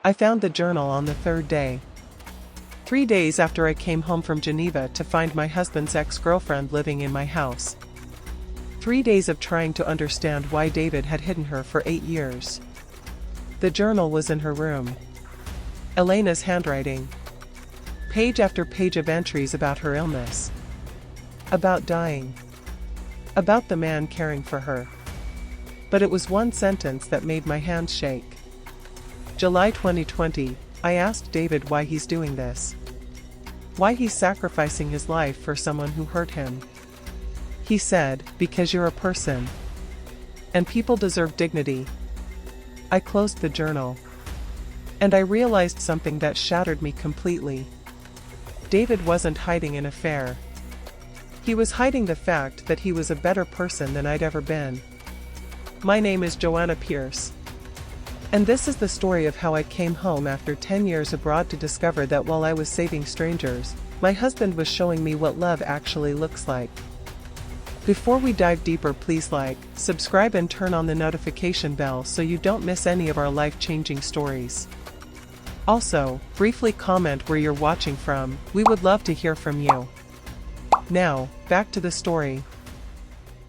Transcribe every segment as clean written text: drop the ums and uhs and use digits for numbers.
I found the journal on the third day. 3 days after I came home from Geneva to find my husband's ex-girlfriend living in my house. 3 days of trying to understand why David had hidden her for 8 years. The journal was in her room. Elena's handwriting. Page after page of entries about her illness. About dying. About the man caring for her. But it was one sentence that made my hands shake. July 2020, I asked David why he's doing this. Why he's sacrificing his life for someone who hurt him. He said, because you're a person. And people deserve dignity. I closed the journal. And I realized something that shattered me completely. David wasn't hiding an affair. He was hiding the fact that he was a better person than I'd ever been. My name is Joanna Pierce. And this is the story of how I came home after 10 years abroad to discover that while I was saving strangers, my husband was showing me what love actually looks like. Before we dive deeper, please like, subscribe and turn on the notification bell so you don't miss any of our life-changing stories. Also, briefly comment where you're watching from, we would love to hear from you. Now, back to the story.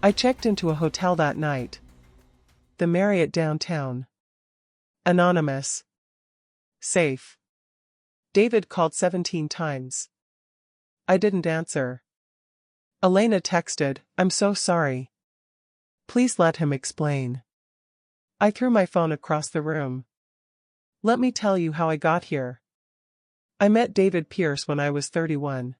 I checked into a hotel that night. The Marriott downtown. Anonymous. Safe. David called 17 times. I didn't answer. Elena texted, "I'm so sorry. Please let him explain." I threw my phone across the room. Let me tell you how I got here. I met David Pierce when I was 31.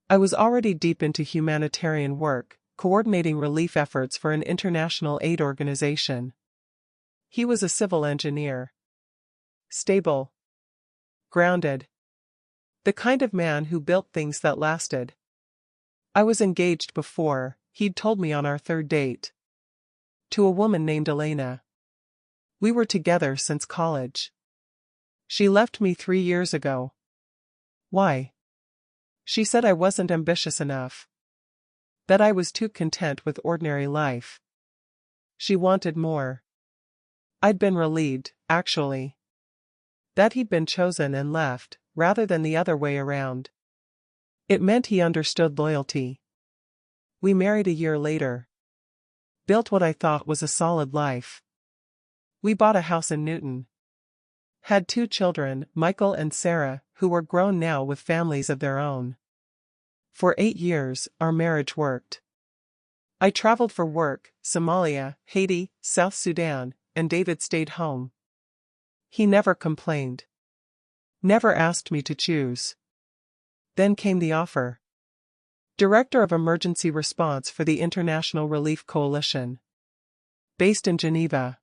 I was already deep into humanitarian work, coordinating relief efforts for an international aid organization. He was a civil engineer. Stable. Grounded. The kind of man who built things that lasted. I was engaged before, he'd told me on our third date. To a woman named Elena. We were together since college. She left me 3 years ago. Why? She said I wasn't ambitious enough. That I was too content with ordinary life. She wanted more. I'd been relieved, actually. That he'd been chosen and left, rather than the other way around. It meant he understood loyalty. We married a year later. Built what I thought was a solid life. We bought a house in Newton. Had 2 children, Michael and Sarah, who were grown now with families of their own. For 8 years, our marriage worked. I traveled for work, Somalia, Haiti, South Sudan, and David stayed home. He never complained. Never asked me to choose. Then came the offer. Director of Emergency Response for the International Relief Coalition. Based in Geneva.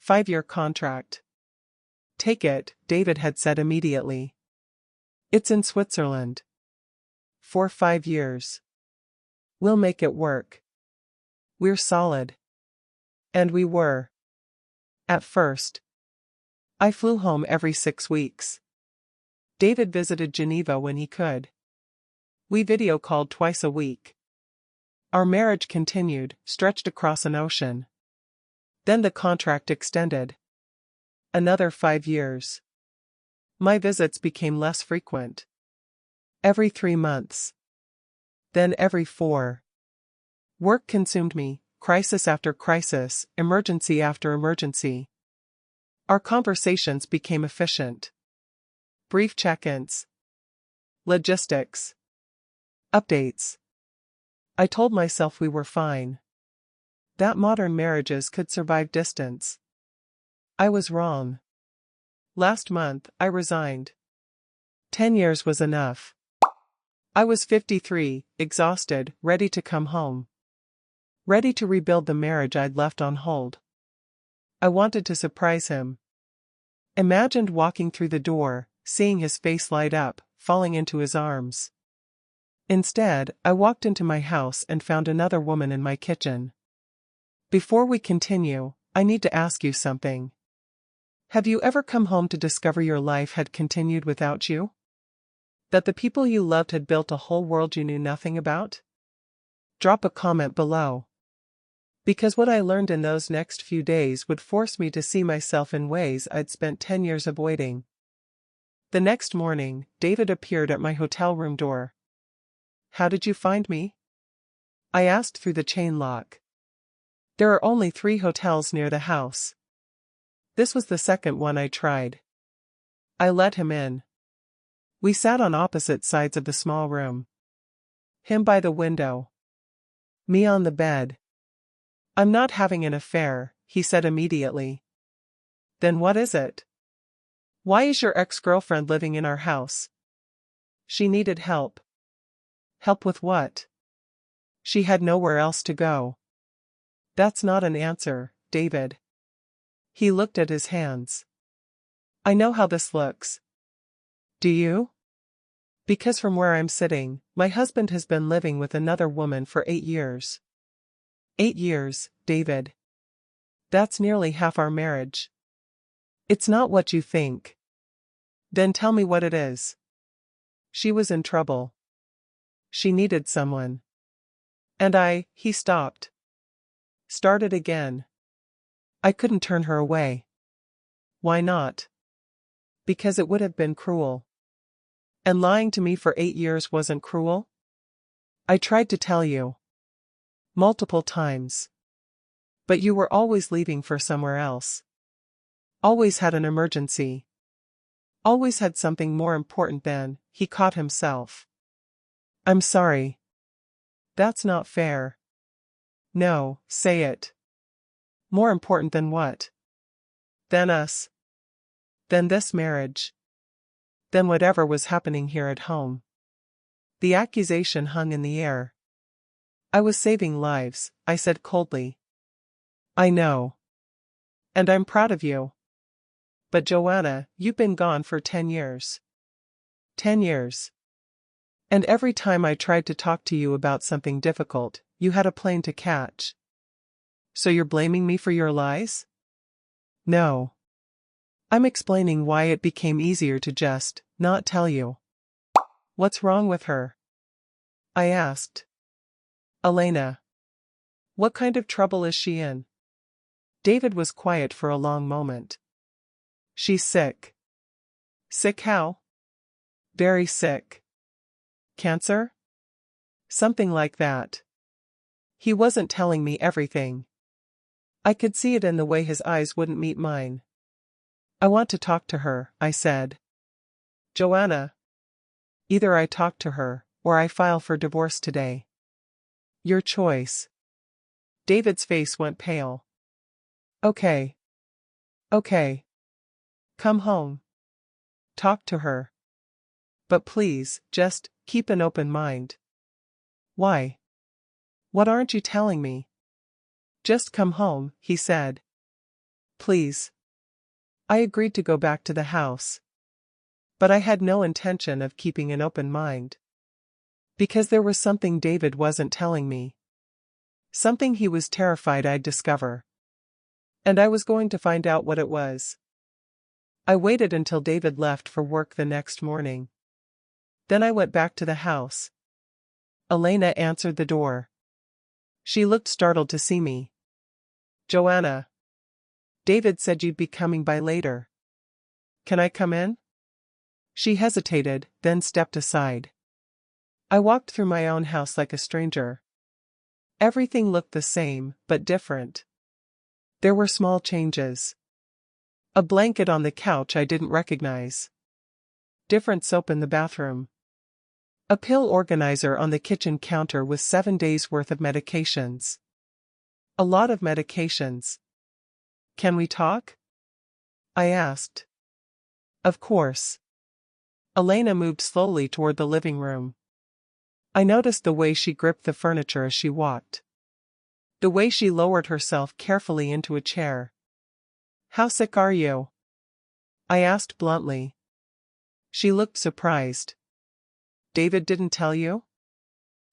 5-year contract. Take it, David had said immediately. It's in Switzerland. For 5 years. We'll make it work. We're solid. And we were. At first. I flew home every 6 weeks. David visited Geneva when he could. We video called twice a week. Our marriage continued, stretched across an ocean. Then the contract extended. Another 5 years. My visits became less frequent. Every 3 months. Then every 4. Work consumed me, crisis after crisis, emergency after emergency. Our conversations became efficient. Brief check-ins. Logistics. Updates. I told myself we were fine. That modern marriages could survive distance. I was wrong. Last month, I resigned. 10 years was enough. I was 53, exhausted, ready to come home. Ready to rebuild the marriage I'd left on hold. I wanted to surprise him. Imagined walking through the door, seeing his face light up, falling into his arms. Instead, I walked into my house and found another woman in my kitchen. Before we continue, I need to ask you something. Have you ever come home to discover your life had continued without you? That the people you loved had built a whole world you knew nothing about? Drop a comment below. Because what I learned in those next few days would force me to see myself in ways I'd spent 10 years avoiding. The next morning, David appeared at my hotel room door. "How did you find me?" I asked through the chain lock. There are only 3 hotels near the house. This was the second one I tried. I let him in. We sat on opposite sides of the small room. Him by the window. Me on the bed. "I'm not having an affair," he said immediately. "Then what is it? Why is your ex-girlfriend living in our house?" "She needed help." "Help with what?" "She had nowhere else to go." "That's not an answer, David." He looked at his hands. "I know how this looks." "Do you?" "Because from where I'm sitting, my husband has been living with another woman for 8 years. 8 years, David. That's nearly half our marriage." "It's not what you think." "Then tell me what it is." "She was in trouble. She needed someone. And he stopped. Started again. I couldn't turn her away." "Why not?" "Because it would have been cruel." "And lying to me for 8 years wasn't cruel?" "I tried to tell you. Multiple times. But you were always leaving for somewhere else. Always had an emergency. Always had something more important than," he caught himself. "I'm sorry." "That's not fair." "No, say it." "More important than what?" "Than us. Than this marriage. Than whatever was happening here at home." The accusation hung in the air. "I was saving lives," I said coldly. "I know. And I'm proud of you. But Joanna, you've been gone for 10 years. 10 years. And every time I tried to talk to you about something difficult, you had a plane to catch. So you're blaming me for your lies?" "No. I'm explaining why it became easier to just not tell you." "What's wrong with her?" I asked. "Elena. What kind of trouble is she in?" David was quiet for a long moment. "She's sick." "Sick how?" "Very sick." "Cancer?" "Something like that." He wasn't telling me everything. I could see it in the way his eyes wouldn't meet mine. "I want to talk to her," I said. "Joanna. Either I talk to her, or I file for divorce today. Your choice." David's face went pale. "Okay. Okay. Come home. Talk to her. But please, just keep an open mind." "Why? What aren't you telling me?" "Just come home," he said. "Please." I agreed to go back to the house. But I had no intention of keeping an open mind. Because there was something David wasn't telling me. Something he was terrified I'd discover. And I was going to find out what it was. I waited until David left for work the next morning. Then I went back to the house. Elena answered the door. She looked startled to see me. "Joanna. David said you'd be coming by later. Can I come in?" She hesitated, then stepped aside. I walked through my own house like a stranger. Everything looked the same, but different. There were small changes. A blanket on the couch I didn't recognize. Different soap in the bathroom. A pill organizer on the kitchen counter with 7 days' worth of medications. A lot of medications. "Can we talk?" I asked. "Of course." Elena moved slowly toward the living room. I noticed the way she gripped the furniture as she walked. The way she lowered herself carefully into a chair. "How sick are you?" I asked bluntly. She looked surprised. "David didn't tell you?"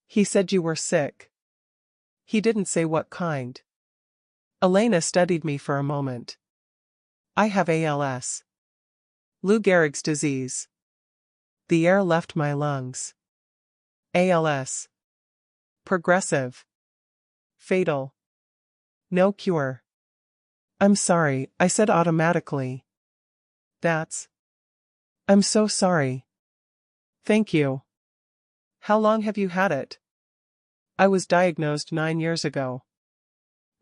"He said you were sick." "He didn't say what kind." Elena studied me for a moment. "I have ALS. Lou Gehrig's disease. The air left my lungs. ALS. Progressive. Fatal. No cure. I'm sorry, I said automatically. I'm so sorry. Thank you. How long have you had it? I was diagnosed 9 years ago.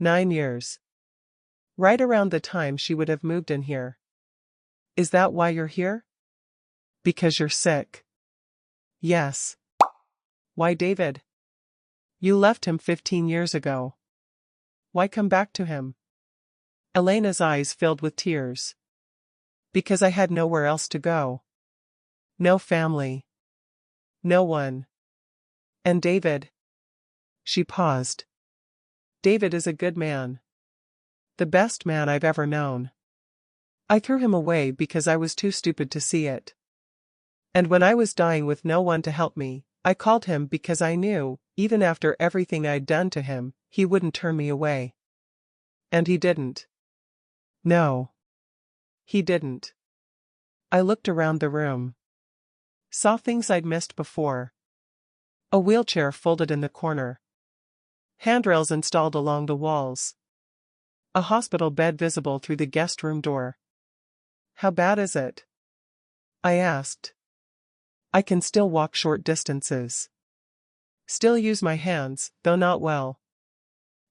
9 years. Right around the time she would have moved in here. Is that why you're here? Because you're sick. Yes. Why, David? You left him 15 years ago. Why come back to him? Elena's eyes filled with tears. Because I had nowhere else to go. No family. No one. And David. She paused. David is a good man. The best man I've ever known. I threw him away because I was too stupid to see it. And when I was dying with no one to help me, I called him because I knew, even after everything I'd done to him, he wouldn't turn me away. And he didn't. No. He didn't. I looked around the room. Saw things I'd missed before. A wheelchair folded in the corner. Handrails installed along the walls. A hospital bed visible through the guest room door. How bad is it? I asked. I can still walk short distances. Still use my hands, though not well.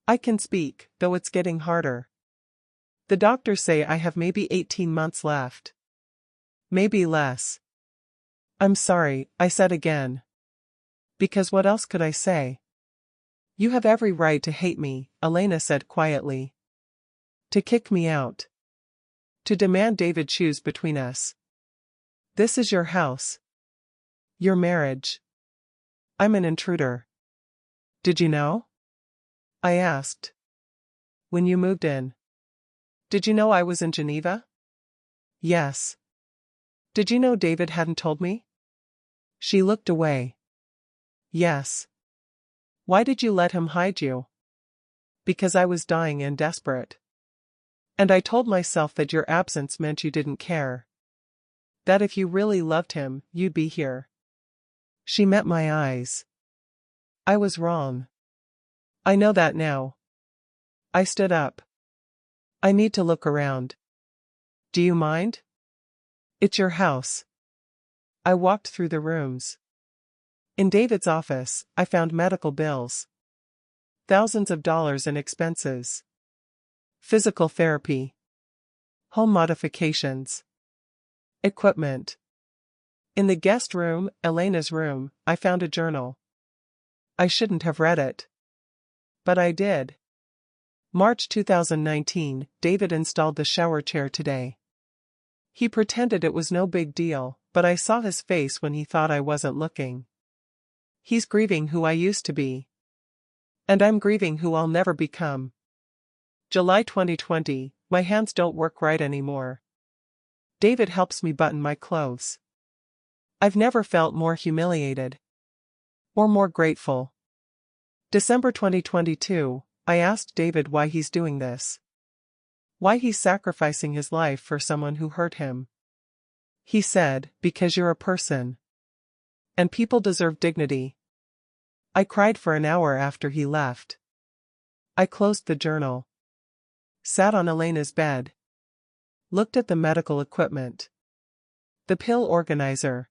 I can speak, though it's getting harder. The doctors say I have maybe 18 months left. Maybe less. I'm sorry, I said again. Because what else could I say? You have every right to hate me, Elena said quietly. To kick me out. To demand David choose between us. This is your house. Your marriage. I'm an intruder. Did you know? I asked. When you moved in. Did you know I was in Geneva? Yes. Did you know David hadn't told me? She looked away. Yes. Why did you let him hide you? Because I was dying and desperate. And I told myself that your absence meant you didn't care. That if you really loved him, you'd be here. She met my eyes. I was wrong. I know that now. I stood up. I need to look around. Do you mind? It's your house. I walked through the rooms. In David's office, I found medical bills. Thousands of dollars in expenses. Physical therapy. Home modifications. Equipment. In the guest room, Elena's room, I found a journal. I shouldn't have read it. But I did. March 2019, David installed the shower chair today. He pretended it was no big deal, but I saw his face when he thought I wasn't looking. He's grieving who I used to be. And I'm grieving who I'll never become. July 2020, my hands don't work right anymore. David helps me button my clothes. I've never felt more humiliated. Or more grateful. December 2022, I asked David why he's doing this. Why he's sacrificing his life for someone who hurt him. He said, because you're a person. And people deserve dignity. I cried for an hour after he left. I closed the journal. Sat on Elena's bed. Looked at the medical equipment. The pill organizer.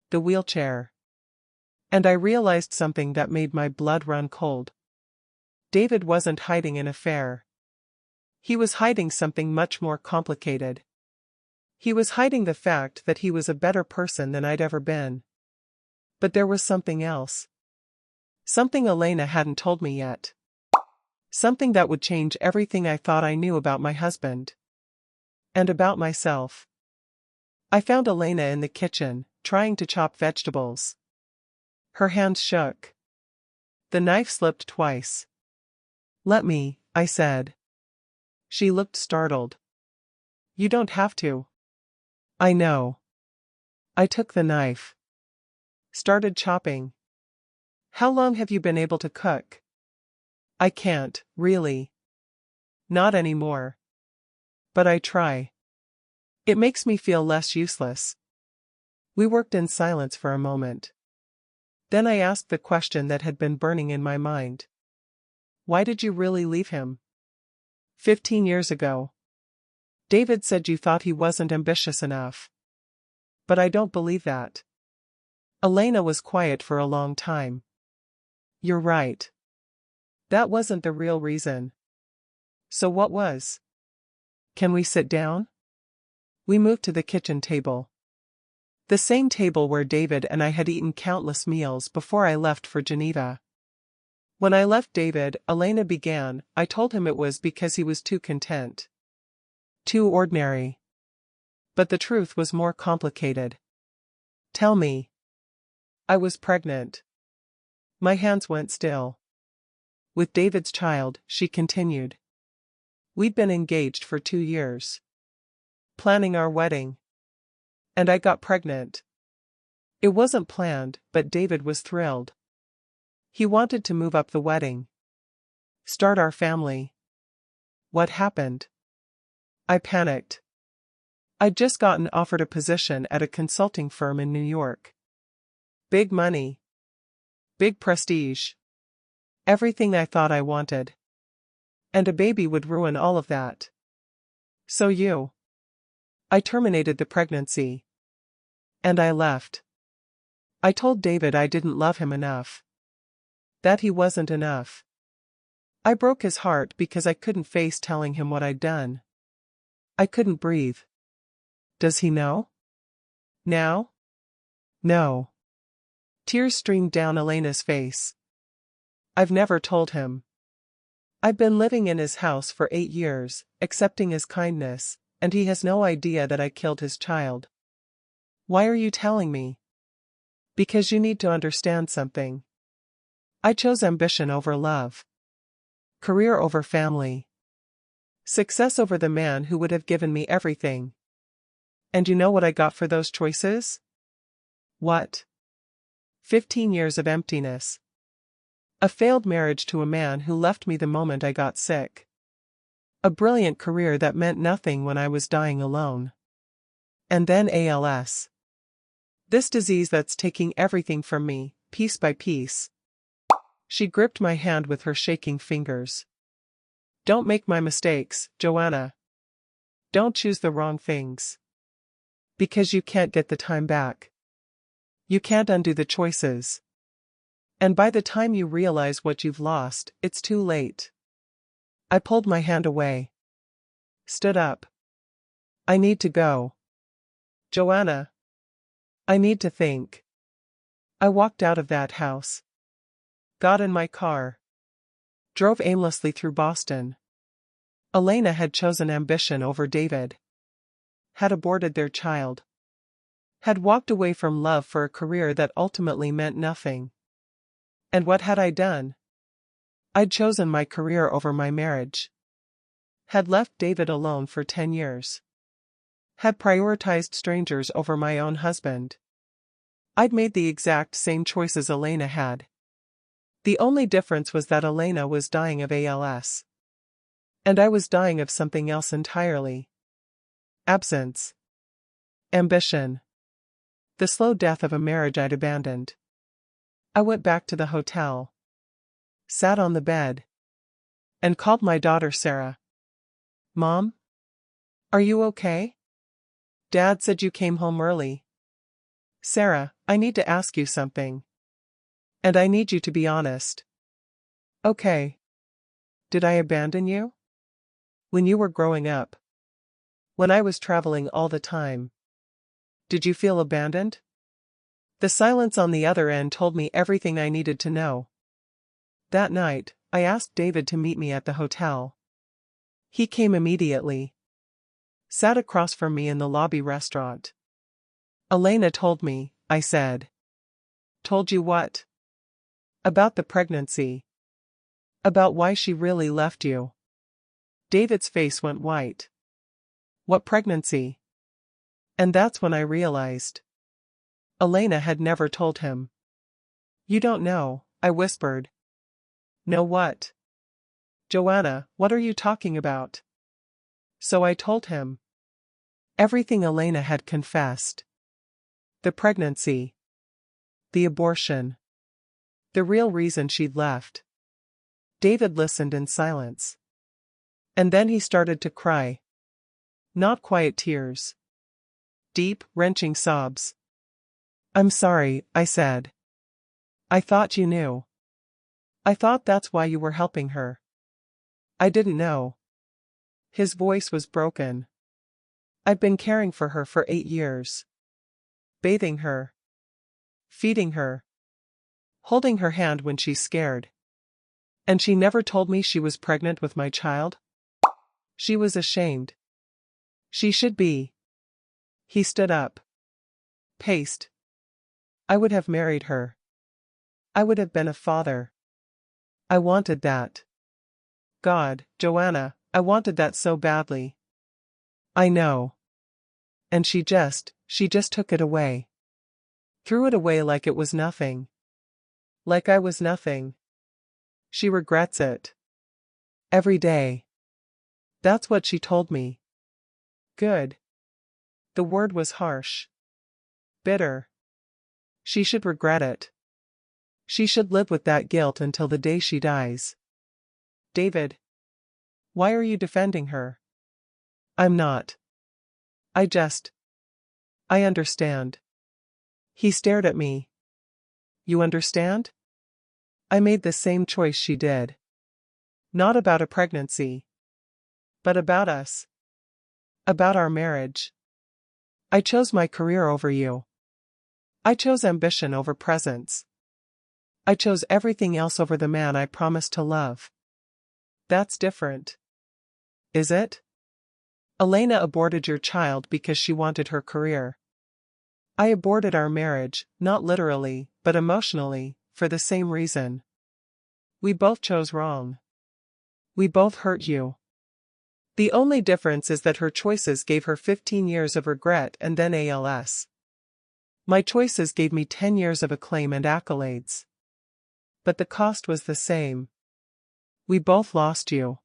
The wheelchair. And I realized something that made my blood run cold. David wasn't hiding an affair. He was hiding something much more complicated. He was hiding the fact that he was a better person than I'd ever been. But there was something else. Something Elena hadn't told me yet. Something that would change everything I thought I knew about my husband. And about myself. I found Elena in the kitchen, trying to chop vegetables. Her hands shook. The knife slipped twice. Let me, I said. She looked startled. You don't have to. I know. I took the knife. Started chopping. How long have you been able to cook? I can't, really. Not anymore. But I try. It makes me feel less useless. We worked in silence for a moment. Then I asked the question that had been burning in my mind. Why did you really leave him? 15 years ago. David said you thought he wasn't ambitious enough. But I don't believe that. Elena was quiet for a long time. You're right. That wasn't the real reason. So what was? Can we sit down? We moved to the kitchen table. The same table where David and I had eaten countless meals before I left for Geneva. When I left David, Elena began, I told him it was because he was too content. Too ordinary. But the truth was more complicated. Tell me. I was pregnant. My hands went still. With David's child, she continued. We'd been engaged for 2 years. Planning our wedding. And I got pregnant. It wasn't planned, but David was thrilled. He wanted to move up the wedding. Start our family. What happened? I panicked. I'd just gotten offered a position at a consulting firm in New York. Big money. Big prestige. Everything I thought I wanted. And a baby would ruin all of that. So I terminated the pregnancy. And I left. I told David I didn't love him enough. That he wasn't enough. I broke his heart because I couldn't face telling him what I'd done. I couldn't breathe. Does he know? Now? No. Tears streamed down Elena's face. I've never told him. I've been living in his house for 8 years, accepting his kindness, and he has no idea that I killed his child. Why are you telling me? Because you need to understand something. I chose ambition over love. Career over family. Success over the man who would have given me everything. And you know what I got for those choices? What? 15 years of emptiness. A failed marriage to a man who left me the moment I got sick. A brilliant career that meant nothing when I was dying alone. And then ALS. This disease that's taking everything from me, piece by piece. She gripped my hand with her shaking fingers. Don't make my mistakes, Joanna. Don't choose the wrong things. Because you can't get the time back. You can't undo the choices. And by the time you realize what you've lost, it's too late. I pulled my hand away. Stood up. I need to go. Joanna. I need to think. I walked out of that house. Got in my car. Drove aimlessly through Boston. Elena had chosen ambition over David. Had aborted their child. Had walked away from love for a career that ultimately meant nothing. And what had I done? I'd chosen my career over my marriage. Had left David alone for 10 years. Had prioritized strangers over my own husband. I'd made the exact same choices Elena had. The only difference was that Elena was dying of ALS. And I was dying of something else entirely. Absence. Ambition. The slow death of a marriage I'd abandoned. I went back to the hotel. Sat on the bed. And called my daughter Sarah. Mom? Are you okay? Dad said you came home early. Sarah, I need to ask you something. And I need you to be honest. Okay. Did I abandon you? When you were growing up? When I was traveling all the time? Did you feel abandoned? The silence on the other end told me everything I needed to know. That night, I asked David to meet me at the hotel. He came immediately. Sat across from me in the lobby restaurant. Elena told me, I said. Told you what? About the pregnancy. About why she really left you. David's face went white. What pregnancy? And that's when I realized. Elena had never told him. You don't know, I whispered. Know what? Joanna, what are you talking about? So I told him. Everything Elena had confessed. The pregnancy. The abortion. The real reason she'd left. David listened in silence. And then he started to cry. Not quiet tears. Deep, wrenching sobs. I'm sorry, I said. I thought you knew. I thought that's why you were helping her. I didn't know. His voice was broken. I've been caring for her for 8 years. Bathing her. Feeding her. Holding her hand when she's scared. And she never told me she was pregnant with my child? She was ashamed. She should be. He stood up. Paced. I would have married her. I would have been a father. I wanted that. God, Joanna, I wanted that so badly. I know. And she just took it away. Threw it away like it was nothing. Like I was nothing. She regrets it. Every day. That's what she told me. Good. The word was harsh. Bitter. She should regret it. She should live with that guilt until the day she dies. David. Why are you defending her? I'm not. I understand. He stared at me. You understand? I made the same choice she did. Not about a pregnancy. But about us. About our marriage. I chose my career over you. I chose ambition over presence. I chose everything else over the man I promised to love. That's different. Is it? Elena aborted your child because she wanted her career. I aborted our marriage, not literally, but emotionally, for the same reason. We both chose wrong. We both hurt you. The only difference is that her choices gave her 15 years of regret and then ALS. My choices gave me 10 years of acclaim and accolades. But the cost was the same. We both lost you.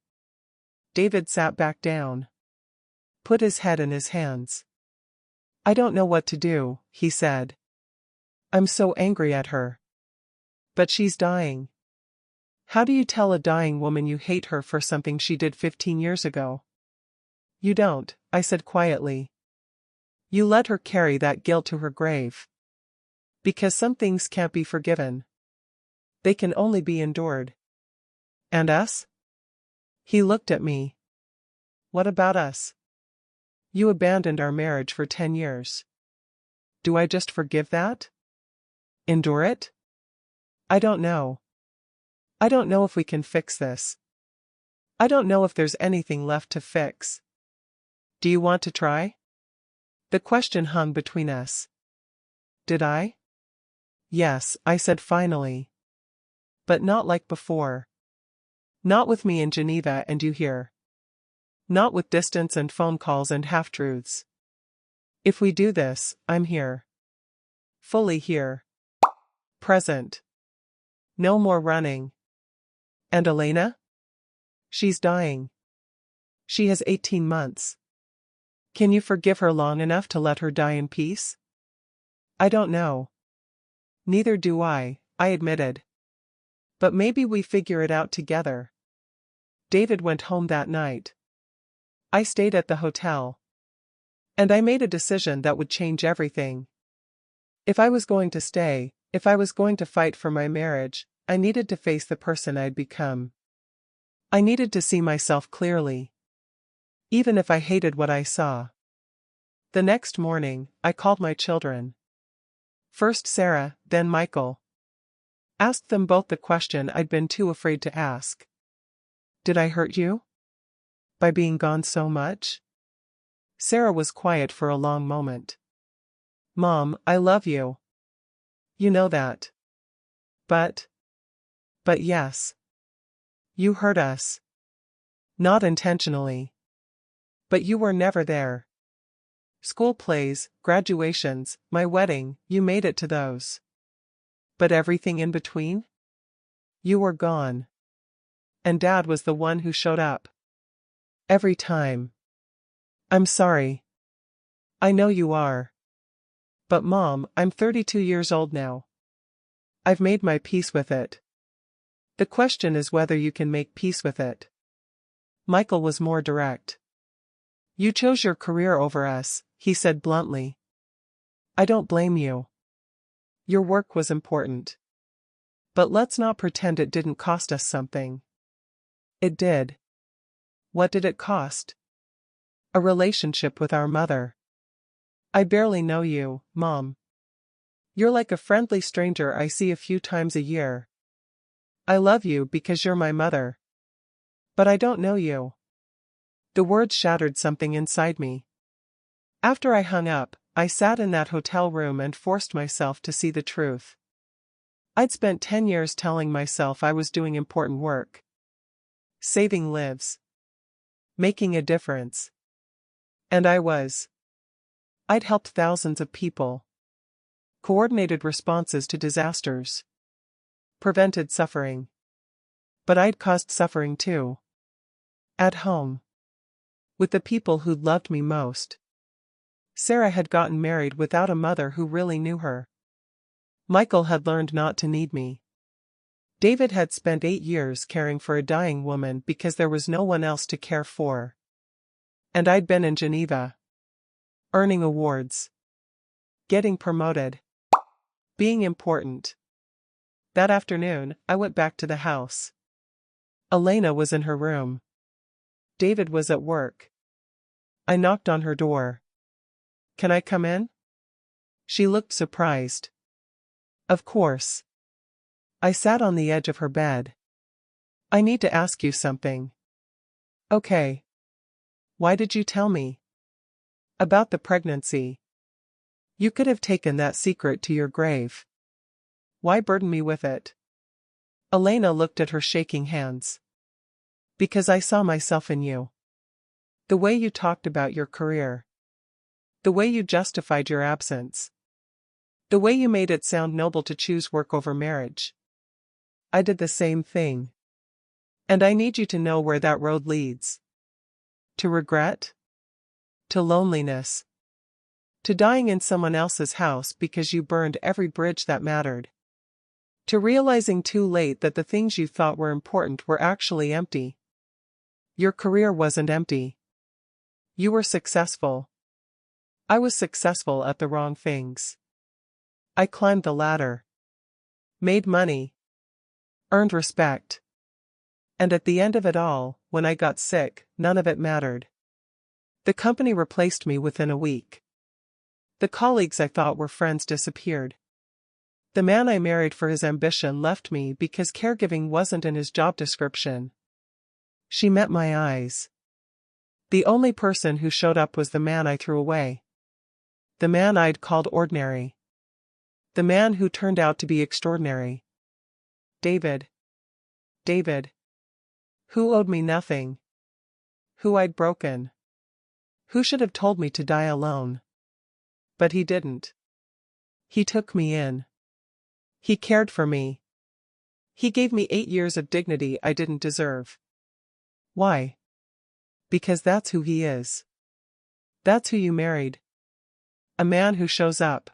David sat back down. Put his head in his hands. I don't know what to do, he said. I'm so angry at her. But she's dying. How do you tell a dying woman you hate her for something she did 15 years ago? You don't, I said quietly. You let her carry that guilt to her grave. Because some things can't be forgiven. They can only be endured. And us? He looked at me. What about us? You abandoned our marriage for 10 years. Do I just forgive that? Endure it? I don't know. I don't know if we can fix this. I don't know if there's anything left to fix. Do you want to try? The question hung between us. Did I? Yes, I said finally. But not like before. Not with me in Geneva and you here. Not with distance and phone calls and half-truths. If we do this, I'm here. Fully here. Present. No more running. And Elena? She's dying. She has 18 months. Can you forgive her long enough to let her die in peace? I don't know. Neither do I admitted. But maybe we figure it out together. David went home that night. I stayed at the hotel. And I made a decision that would change everything. If I was going to stay, if I was going to fight for my marriage, I needed to face the person I'd become. I needed to see myself clearly. Even if I hated what I saw. The next morning, I called my children. First Sarah, then Michael. Asked them both the question I'd been too afraid to ask. Did I hurt you? By being gone so much? Sarah was quiet for a long moment. Mom, I love you. You know that. But yes. You hurt us. Not intentionally. But you were never there. School plays, graduations, my wedding, you made it to those. But everything in between? You were gone. And Dad was the one who showed up. Every time. I'm sorry. I know you are. But Mom, I'm 32 years old now. I've made my peace with it. The question is whether you can make peace with it. Michael was more direct. You chose your career over us, he said bluntly. I don't blame you. Your work was important. But let's not pretend it didn't cost us something. It did. What did it cost? A relationship with our mother. I barely know you, Mom. You're like a friendly stranger I see a few times a year. I love you because you're my mother. But I don't know you. The words shattered something inside me. After I hung up, I sat in that hotel room and forced myself to see the truth. I'd spent 10 years telling myself I was doing important work. Saving lives. Making a difference. And I was. I'd helped thousands of people. Coordinated responses to disasters. Prevented suffering. But I'd caused suffering too. At home. With the people who'd loved me most. Sarah had gotten married without a mother who really knew her. Michael had learned not to need me. David had spent 8 years caring for a dying woman because there was no one else to care for. And I'd been in Geneva. Earning awards. Getting promoted. Being important. That afternoon, I went back to the house. Elena was in her room. David was at work. I knocked on her door. Can I come in? She looked surprised. Of course. I sat on the edge of her bed. I need to ask you something. Okay. Why did you tell me? About the pregnancy. You could have taken that secret to your grave. Why burden me with it? Elena looked at her shaking hands. Because I saw myself in you. The way you talked about your career. The way you justified your absence. The way you made it sound noble to choose work over marriage. I did the same thing. And I need you to know where that road leads. To regret? To loneliness? To dying in someone else's house because you burned every bridge that mattered? To realizing too late that the things you thought were important were actually empty? Your career wasn't empty. You were successful. I was successful at the wrong things. I climbed the ladder. Made money. Earned respect. And at the end of it all, when I got sick, none of it mattered. The company replaced me within a week. The colleagues I thought were friends disappeared. The man I married for his ambition left me because caregiving wasn't in his job description. She met my eyes. The only person who showed up was the man I threw away. The man I'd called ordinary. The man who turned out to be extraordinary. David. David. Who owed me nothing. Who I'd broken. Who should have told me to die alone. But he didn't. He took me in. He cared for me. He gave me 8 years of dignity I didn't deserve. Why? Because that's who he is. That's who you married. A man who shows up.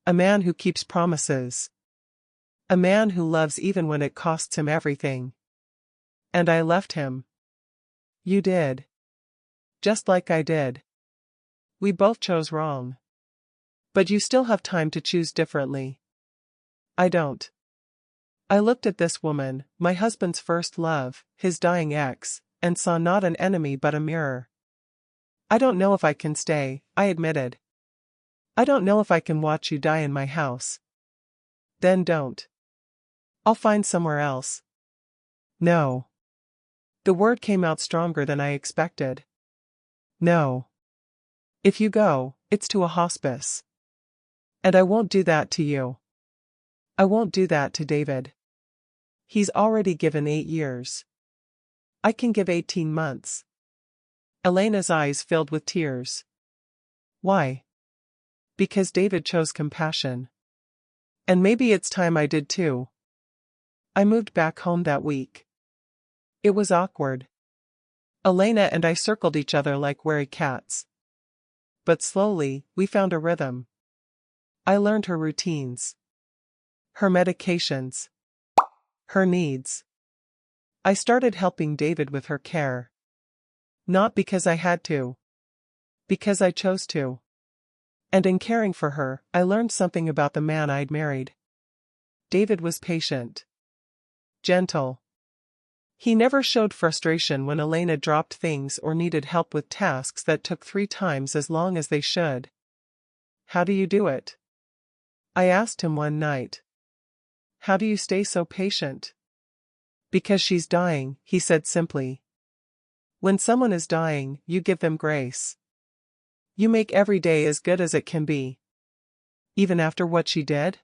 A man who keeps promises. A man who loves even when it costs him everything. And I left him. You did. Just like I did. We both chose wrong. But you still have time to choose differently. I don't. I looked at this woman, my husband's first love, his dying ex, and saw not an enemy but a mirror. I don't know if I can stay, I admitted. I don't know if I can watch you die in my house. Then don't. I'll find somewhere else. No. The word came out stronger than I expected. No. If you go, it's to a hospice. And I won't do that to you. I won't do that to David. He's already given 8 years. I can give 18 months. Elena's eyes filled with tears. Why? Because David chose compassion. And maybe it's time I did too. I moved back home that week. It was awkward. Elena and I circled each other like wary cats. But slowly, we found a rhythm. I learned her routines. Her medications. Her needs. I started helping David with her care. Not because I had to. Because I chose to. And in caring for her, I learned something about the man I'd married. David was patient. Gentle. He never showed frustration when Elena dropped things or needed help with tasks that took 3 times as long as they should. How do you do it? I asked him one night. How do you stay so patient? Because she's dying, he said simply. When someone is dying, you give them grace. You make every day as good as it can be. Even after what she did?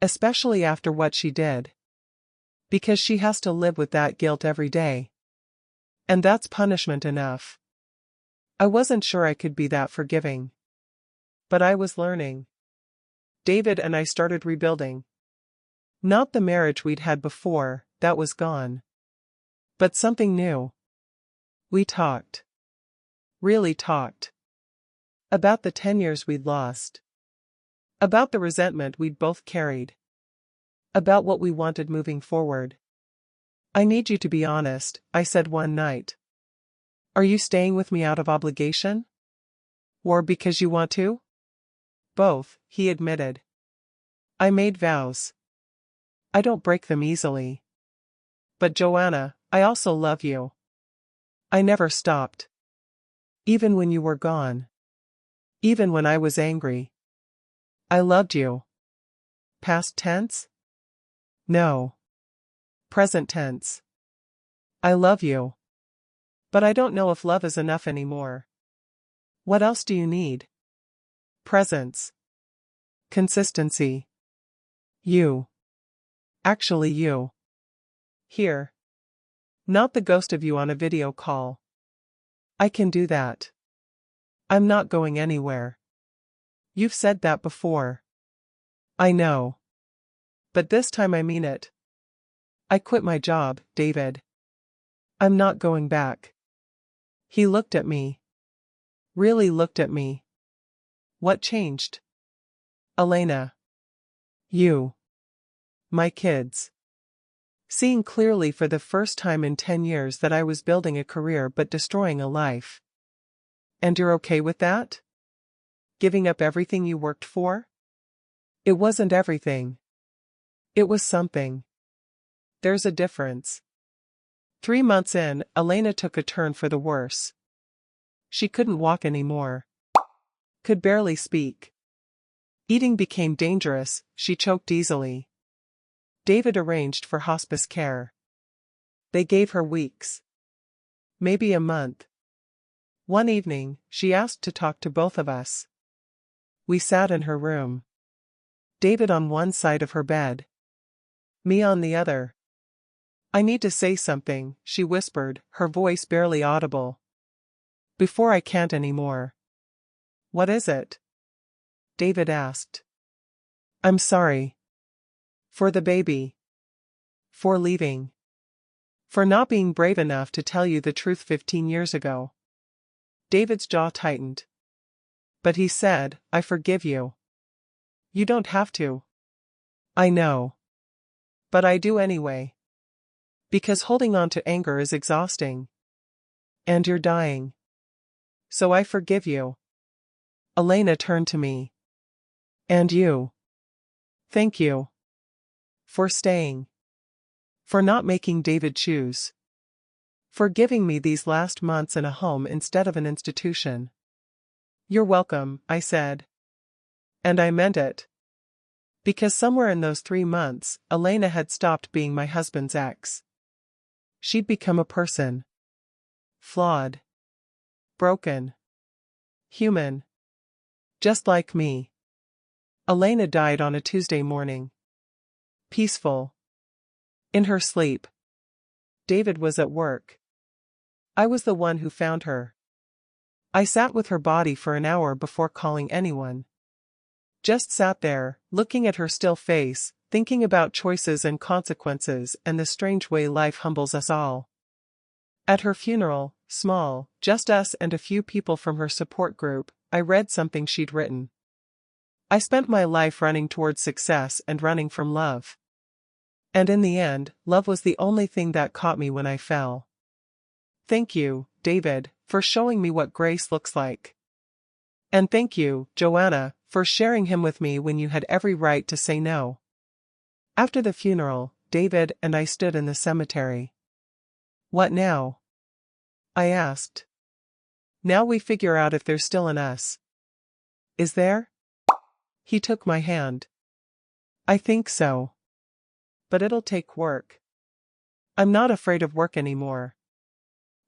Especially after what she did. Because she has to live with that guilt every day. And that's punishment enough. I wasn't sure I could be that forgiving. But I was learning. David and I started rebuilding. Not the marriage we'd had before, that was gone. But something new. We talked. Really talked. About the 10 years we'd lost. About the resentment we'd both carried. About what we wanted moving forward. I need you to be honest, I said one night. Are you staying with me out of obligation? Or because you want to? Both, he admitted. I made vows. I don't break them easily. But Joanna, I also love you. I never stopped. Even when you were gone. Even when I was angry. I loved you. Past tense? No. Present tense. I love you. But I don't know if love is enough anymore. What else do you need? Presence. Consistency. You. Actually you. Here. Not the ghost of you on a video call. I can do that. I'm not going anywhere. You've said that before. I know. But this time I mean it. I quit my job, David. I'm not going back. He looked at me. Really looked at me. What changed? Elena. You. My kids. Seeing clearly for the first time in 10 years that I was building a career but destroying a life. And you're okay with that? Giving up everything you worked for? It wasn't everything. It was something. There's a difference. 3 months in, Elena took a turn for the worse. She couldn't walk anymore. Could barely speak. Eating became dangerous, she choked easily. David arranged for hospice care. They gave her weeks. Maybe a month. One evening, she asked to talk to both of us. We sat in her room. David on one side of her bed. Me on the other. I need to say something, she whispered, her voice barely audible. Before I can't anymore. What is it? David asked. I'm sorry. For the baby. For leaving. For not being brave enough to tell you the truth 15 years ago. David's jaw tightened. But he said, I forgive you. You don't have to. I know. But I do anyway. Because holding on to anger is exhausting. And you're dying. So I forgive you. Elena turned to me. And you. Thank you. For staying. For not making David choose. For giving me these last months in a home instead of an institution. You're welcome, I said. And I meant it. Because somewhere in those 3 months, Elena had stopped being my husband's ex. She'd become a person. Flawed. Broken. Human. Just like me. Elena died on a Tuesday morning. Peaceful. In her sleep. David was at work. I was the one who found her. I sat with her body for an hour before calling anyone. Just sat there, looking at her still face, thinking about choices and consequences and the strange way life humbles us all. At her funeral, small, just us and a few people from her support group, I read something she'd written. I spent my life running towards success and running from love. And in the end, love was the only thing that caught me when I fell. Thank you, David, for showing me what grace looks like. And thank you, Joanna, for sharing him with me when you had every right to say no. After the funeral, David and I stood in the cemetery. What now? I asked. Now we figure out if there's still an us. Is there? He took my hand. I think so. But it'll take work. I'm not afraid of work anymore.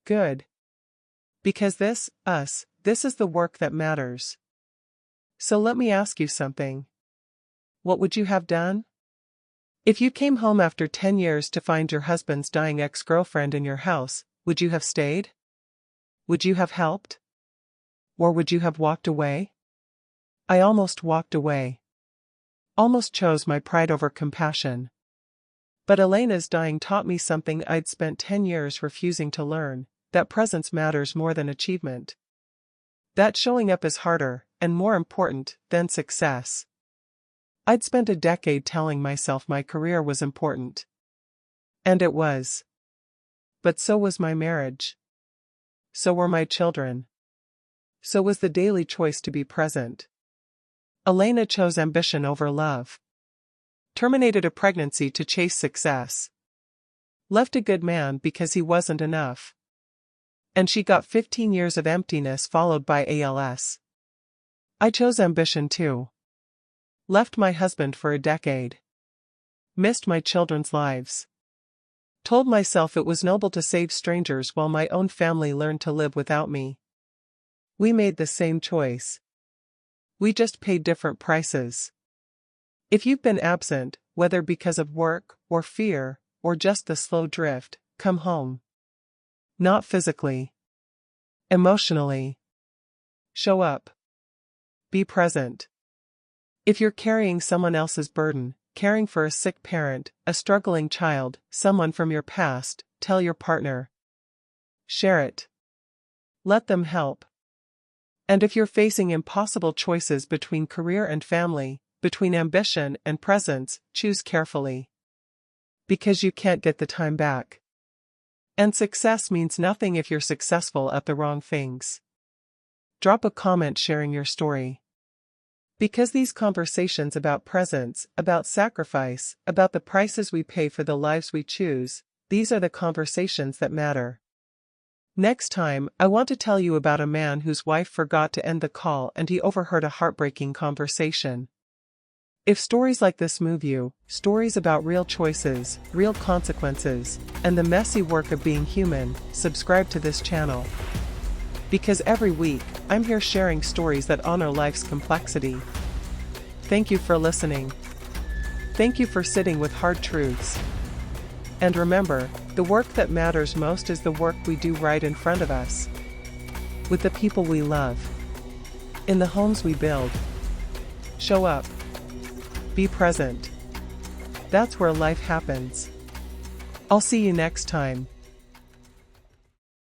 Good. Because this is the work that matters. So let me ask you something. What would you have done? If you came home after 10 years to find your husband's dying ex-girlfriend in your house, would you have stayed? Would you have helped? Or would you have walked away? I almost walked away. Almost chose my pride over compassion. But Elena's dying taught me something I'd spent 10 years refusing to learn, that presence matters more than achievement. That showing up is harder, and more important, than success. I'd spent a decade telling myself my career was important. And it was. But so was my marriage. So were my children. So was the daily choice to be present. Elena chose ambition over love. Terminated a pregnancy to chase success. Left a good man because he wasn't enough. And she got 15 years of emptiness followed by ALS. I chose ambition too. Left my husband for a decade. Missed my children's lives. Told myself it was noble to save strangers while my own family learned to live without me. We made the same choice. We just paid different prices. If you've been absent, whether because of work, or fear, or just the slow drift, come home. Not physically. Emotionally. Show up. Be present. If you're carrying someone else's burden, caring for a sick parent, a struggling child, someone from your past, tell your partner. Share it. Let them help. And if you're facing impossible choices between career and family, between ambition and presence, choose carefully. Because you can't get the time back. And success means nothing if you're successful at the wrong things. Drop a comment sharing your story. Because these conversations about presence, about sacrifice, about the prices we pay for the lives we choose, these are the conversations that matter. Next time, I want to tell you about a man whose wife forgot to end the call and he overheard a heartbreaking conversation. If stories like this move you, stories about real choices, real consequences, and the messy work of being human, subscribe to this channel. Because every week, I'm here sharing stories that honor life's complexity. Thank you for listening. Thank you for sitting with hard truths. And remember, the work that matters most is the work we do right in front of us. With the people we love. In the homes we build. Show up. Be present. That's where life happens. I'll see you next time.